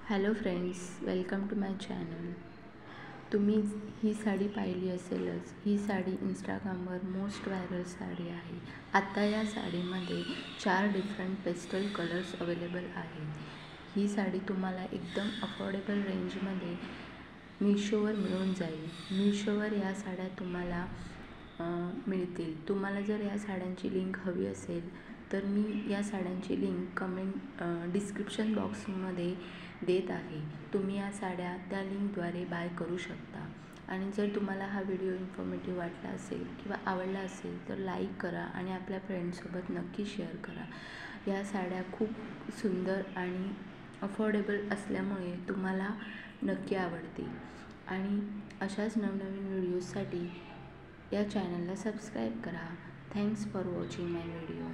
Hello friends, welcome to my channel. तुम्ही ही साडी पाहिली असेलच. ही साडी इंस्टाग्रामवर मोस्ट व्हायरल साडी आहे. आता या साडीमध्ये 4 डिफरंट पेस्टल कलर्स अवेलेबल आहेत. ही साडी तुम्हाला एकदम अफोर्डेबल रेंजमध्ये मीशोवर मिळून जाईल. मीशोवर या साड्या तुम्हाला मिळतील. तुम्हाला जर या साड्यांची लिंक हवी असेल तर मी या साड्यांची लिंक डिस्क्रिप्शन बॉक्समध्ये देत आहे. तुम्ही या साड्या त्या लिंकद्वारे बाय करू शकता. आणि जर तुम्हाला हा व्हिडिओ इन्फॉर्मेटिव्ह वाटला असेल किंवा आवडला असेल तर लाईक करा आणि आपल्या फ्रेंड्ससोबत नक्की शेअर करा. या साड्या खूप सुंदर आणि अफोर्डेबल असल्यामुळे तुम्हाला नक्की आवडतील. आणि अशाच नवनवीन व्हिडिओजसाठी या चॅनलला सबस्क्राईब करा. Thanks for watching my video.